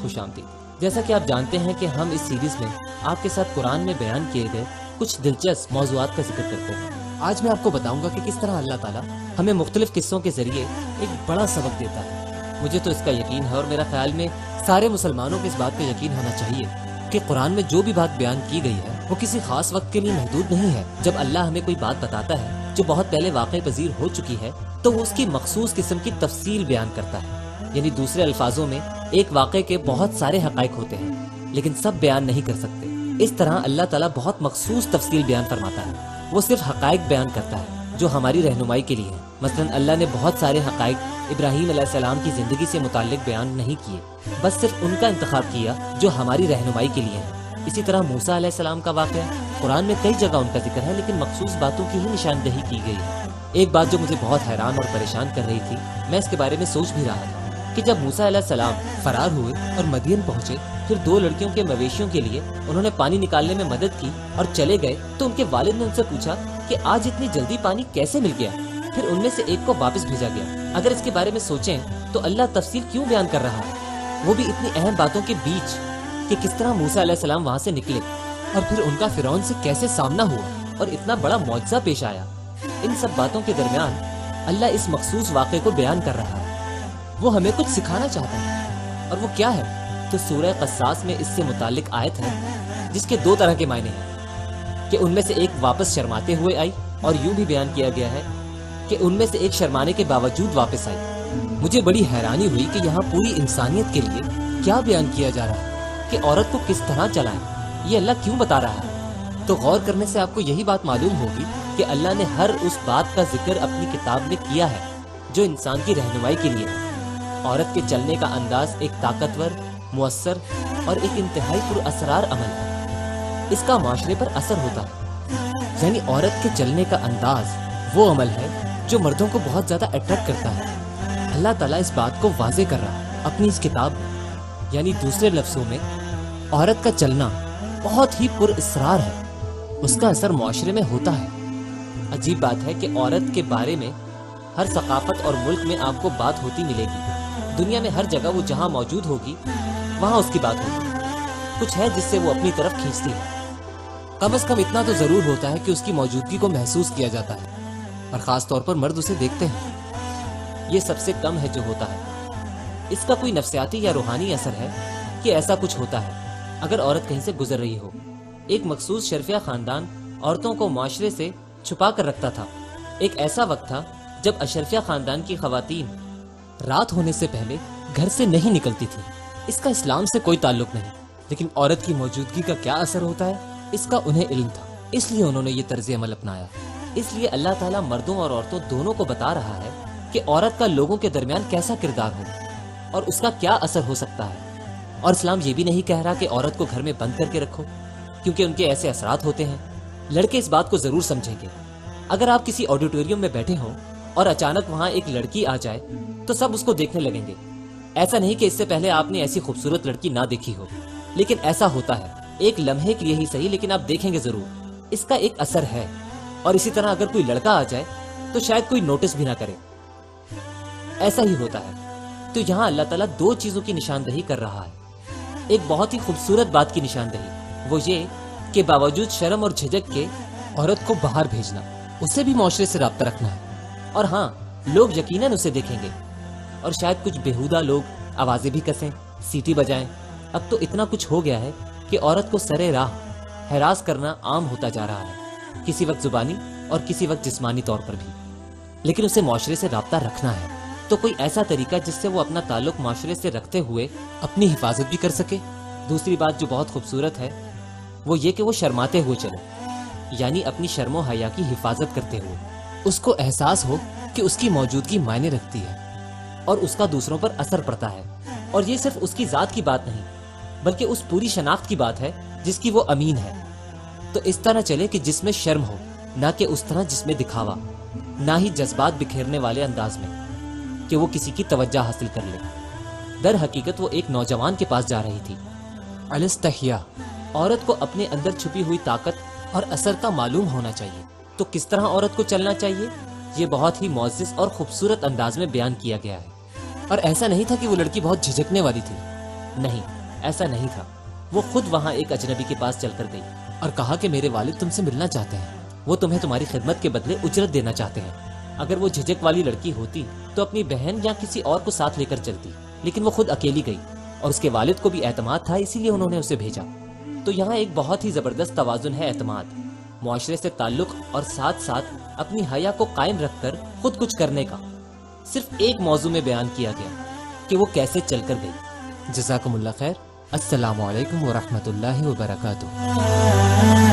خوش آمدید۔ جیسا کہ آپ جانتے ہیں کہ ہم اس سیریز میں آپ کے ساتھ قرآن میں بیان کیے گئے کچھ دلچسپ موضوعات کا ذکر کرتے ہیں۔ آج میں آپ کو بتاؤں گا کہ کس طرح اللہ تعالیٰ ہمیں مختلف قصوں کے ذریعے ایک بڑا سبق دیتا ہے۔ مجھے تو اس کا یقین ہے، اور میرا خیال میں سارے مسلمانوں کو اس بات کا یقین ہونا چاہیے کہ قرآن میں جو بھی بات بیان کی گئی ہے وہ کسی خاص وقت کے لیے محدود نہیں ہے۔ جب اللہ ہمیں کوئی بات بتاتا ہے جو بہت پہلے واقع پذیر ہو چکی ہے تو وہ اس کی مخصوص قسم کی تفصیل بیان کرتا ہے، یعنی دوسرے الفاظوں میں ایک واقعے کے بہت سارے حقائق ہوتے ہیں لیکن سب بیان نہیں کر سکتے۔ اس طرح اللہ تعالیٰ بہت مخصوص تفصیل بیان فرماتا ہے، وہ صرف حقائق بیان کرتا ہے جو ہماری رہنمائی کے لیے ہیں۔ مثلا اللہ نے بہت سارے حقائق ابراہیم علیہ السلام کی زندگی سے متعلق بیان نہیں کیے، بس صرف ان کا انتخاب کیا جو ہماری رہنمائی کے لیے ہیں۔ اسی طرح موسیٰ علیہ السلام کا واقعہ قرآن میں کئی جگہ ان کا ذکر ہے لیکن مخصوص باتوں کی ہی نشاندہی کی گئی ہے۔ ایک بات جو مجھے بہت حیران اور پریشان کر رہی تھی، میں اس کے بارے میں سوچ بھی رہا تھا کہ جب موسیٰ علیہ السلام فرار ہوئے اور مدین پہنچے، پھر 2 لڑکیوں کے مویشیوں کے لیے انہوں نے پانی نکالنے میں مدد کی اور چلے گئے، تو ان کے والد نے ان سے پوچھا کہ آج اتنی جلدی پانی کیسے مل گیا؟ پھر ان میں سے ایک کو واپس بھیجا گیا۔ اگر اس کے بارے میں سوچیں تو اللہ تفصیل کیوں بیان کر رہا ہے، وہ بھی اتنی اہم باتوں کے بیچ کہ کس طرح موسیٰ علیہ السلام وہاں سے نکلے اور پھر ان کا فرعون سے کیسے سامنا ہوا اور اتنا بڑا معجزہ پیش آیا۔ ان سب باتوں کے درمیان اللہ اس مخصوص واقعے کو بیان کر رہا ہے، وہ ہمیں کچھ سکھانا چاہتا ہے، اور وہ کیا ہے؟ تو سورہ قصاص میں اس سے متعلق آیت ہے جس کے 2 طرح کے معنی ہیں، کہ ان میں سے ایک واپس شرماتے ہوئے آئی، اور یوں بھی بیان کیا گیا ہے کہ ان میں سے ایک شرمانے کے باوجود واپس آئی۔ مجھے بڑی حیرانی ہوئی کہ یہاں پوری انسانیت کے لیے کیا بیان کیا جا رہا ہے کہ عورت کو کس طرح چلائیں، یہ اللہ کیوں بتا رہا ہے؟ تو غور کرنے سے آپ کو یہی بات معلوم ہوگی کہ اللہ نے ہر اس بات کا ذکر اپنی کتاب میں کیا ہے جو انسان کی رہنمائی کے لیے ہے۔ عورت کے چلنے کا انداز ایک طاقتور، مؤثر اور ایک انتہائی پر اسرار عمل ہے، اس کا معاشرے پر اثر ہوتا ہے۔ یعنی عورت کے چلنے کا انداز وہ عمل ہے جو مردوں کو بہت زیادہ اٹریکٹ کرتا ہے۔ اللہ تعالیٰ اس بات کو واضح کر رہا ہے اپنی اس کتاب میں، یعنی دوسرے لفظوں میں عورت کا چلنا بہت ہی پر اسرار ہے، اس کا اثر معاشرے میں ہوتا ہے۔ عجیب بات ہے کہ عورت کے بارے میں ہر ثقافت اور ملک میں آپ کو بات ہوتی ملے گی، دنیا میں ہر جگہ وہ جہاں موجود ہوگی وہاں اس کی بات ہوگی، کچھ ہے جس سے وہ اپنی طرف کھینچتی ہے۔ کم از کم اتنا تو ضرور ہوتا ہے کہ اس کی موجودگی کو محسوس کیا جاتا ہے، اور خاص طور پر مرد اسے دیکھتے ہیں۔ یہ سب سے کم ہے جو ہوتا ہے۔ اس کا کوئی نفسیاتی یا روحانی اثر ہے کہ ایسا کچھ ہوتا ہے اگر عورت کہیں سے گزر رہی ہو۔ ایک مخصوص شرفیہ خاندان عورتوں کو معاشرے سے چھپا کر رکھتا تھا۔ ایک ایسا وقت تھا جب اشرفیہ خاندان کی خواتین رات ہونے سے پہلے گھر سے نہیں نکلتی تھی۔ اس کا اسلام سے کوئی تعلق نہیں، لیکن عورت کی موجودگی کا کیا اثر ہوتا ہے اس کا انہیں علم تھا، اس لیے انہوں نے یہ طرز عمل اپنایا۔ اس لیے اللہ تعالیٰ مردوں اور عورتوں دونوں کو بتا رہا ہے کہ عورت کا لوگوں کے درمیان کیسا کردار ہو اور اس کا کیا اثر ہو سکتا ہے۔ اور اسلام یہ بھی نہیں کہہ رہا کہ عورت کو گھر میں بند کر کے رکھو، کیونکہ ان کے ایسے اثرات ہوتے ہیں۔ لڑکے اس بات کو ضرور سمجھیں گے۔ اگر آپ کسی آڈیٹوریم میں بیٹھے ہوں اور اچانک وہاں ایک لڑکی آ جائے تو سب اس کو دیکھنے لگیں گے۔ ایسا نہیں کہ اس سے پہلے آپ نے ایسی خوبصورت لڑکی نہ دیکھی ہو، لیکن ایسا ہوتا ہے، ایک لمحے کے لیے ہی صحیح، لیکن آپ دیکھیں گے ضرور، اس کا ایک اثر ہے۔ اور اسی طرح اگر کوئی لڑکا آ جائے تو شاید کوئی نوٹس بھی نہ کرے، ایسا ہی ہوتا ہے۔ تو یہاں اللہ تعالیٰ 2 چیزوں کی نشاندہی کر رہا ہے۔ ایک بہت ہی خوبصورت بات کی نشاندہی، وہ یہ کہ باوجود شرم اور جھجک کے عورت کو باہر بھیجنا، اسے بھی معاشرے سے رابطہ رکھنا ہے۔ اور ہاں، لوگ یقیناً اسے دیکھیں گے، اور شاید کچھ بےہودہ لوگ آوازیں بھی کسیں، سیٹی بجائیں۔ اب تو اتنا کچھ ہو گیا ہے کہ عورت کو سرے راہ ہراس کرنا عام ہوتا جا رہا ہے، کسی وقت زبانی اور کسی وقت جسمانی طور پر بھی۔ لیکن اسے معاشرے سے رابطہ رکھنا ہے، تو کوئی ایسا طریقہ جس سے وہ اپنا تعلق معاشرے سے رکھتے ہوئے اپنی حفاظت بھی کر سکے۔ دوسری بات جو بہت خوبصورت ہے وہ یہ کہ وہ شرماتے ہوئے چلے، یعنی اپنی شرم و حیا کی حفاظت کرتے ہوئے۔ اس کو احساس ہو کہ اس کی موجودگی معنی رکھتی ہے اور اس کا دوسروں پر اثر پڑتا ہے، اور یہ صرف اس کی ذات کی بات نہیں بلکہ اس پوری شناخت کی بات ہے جس کی وہ امین ہے۔ تو اس طرح چلے کہ جس میں شرم ہو، نہ کہ اس طرح جس میں دکھاوا، نہ ہی جذبات بکھیرنے والے انداز میں کہ وہ کسی کی توجہ حاصل کر لے۔ در حقیقت وہ ایک نوجوان کے پاس جا رہی تھی۔ الاستحیا، عورت کو اپنے اندر چھپی ہوئی طاقت اور اثر کا معلوم ہونا چاہیے۔ تو کس طرح عورت کو چلنا چاہیے، یہ بہت ہی معزز اور خوبصورت انداز میں بیان کیا گیا ہے۔ اور ایسا نہیں تھا کہ وہ لڑکی بہت جھجکنے والی تھی، نہیں، ایسا نہیں تھا، وہ خود وہاں ایک اجنبی کے پاس چل کر گئی اور کہا کہ میرے والد تم سے ملنا چاہتے ہیں، وہ تمہیں تمہاری خدمت کے بدلے اجرت دینا چاہتے ہیں۔ اگر وہ جھجک والی لڑکی ہوتی تو اپنی بہن یا کسی اور کو ساتھ لے کر چلتی، لیکن وہ خود اکیلی گئی اور اس کے والد کو بھی اعتماد تھا، اسی لیے انہوں نے اسے بھیجا۔ تو یہاں ایک بہت ہی زبردست توازن ہے اعتماد، معاشرے سے تعلق اور ساتھ ساتھ اپنی حیا کو قائم رکھ کر خود کچھ کرنے کا۔ صرف ایک موضوع میں بیان کیا گیا کہ وہ کیسے چل کر گئی۔ جزاکم اللہ خیر۔ السلام علیکم ورحمۃ اللہ وبرکاتہ۔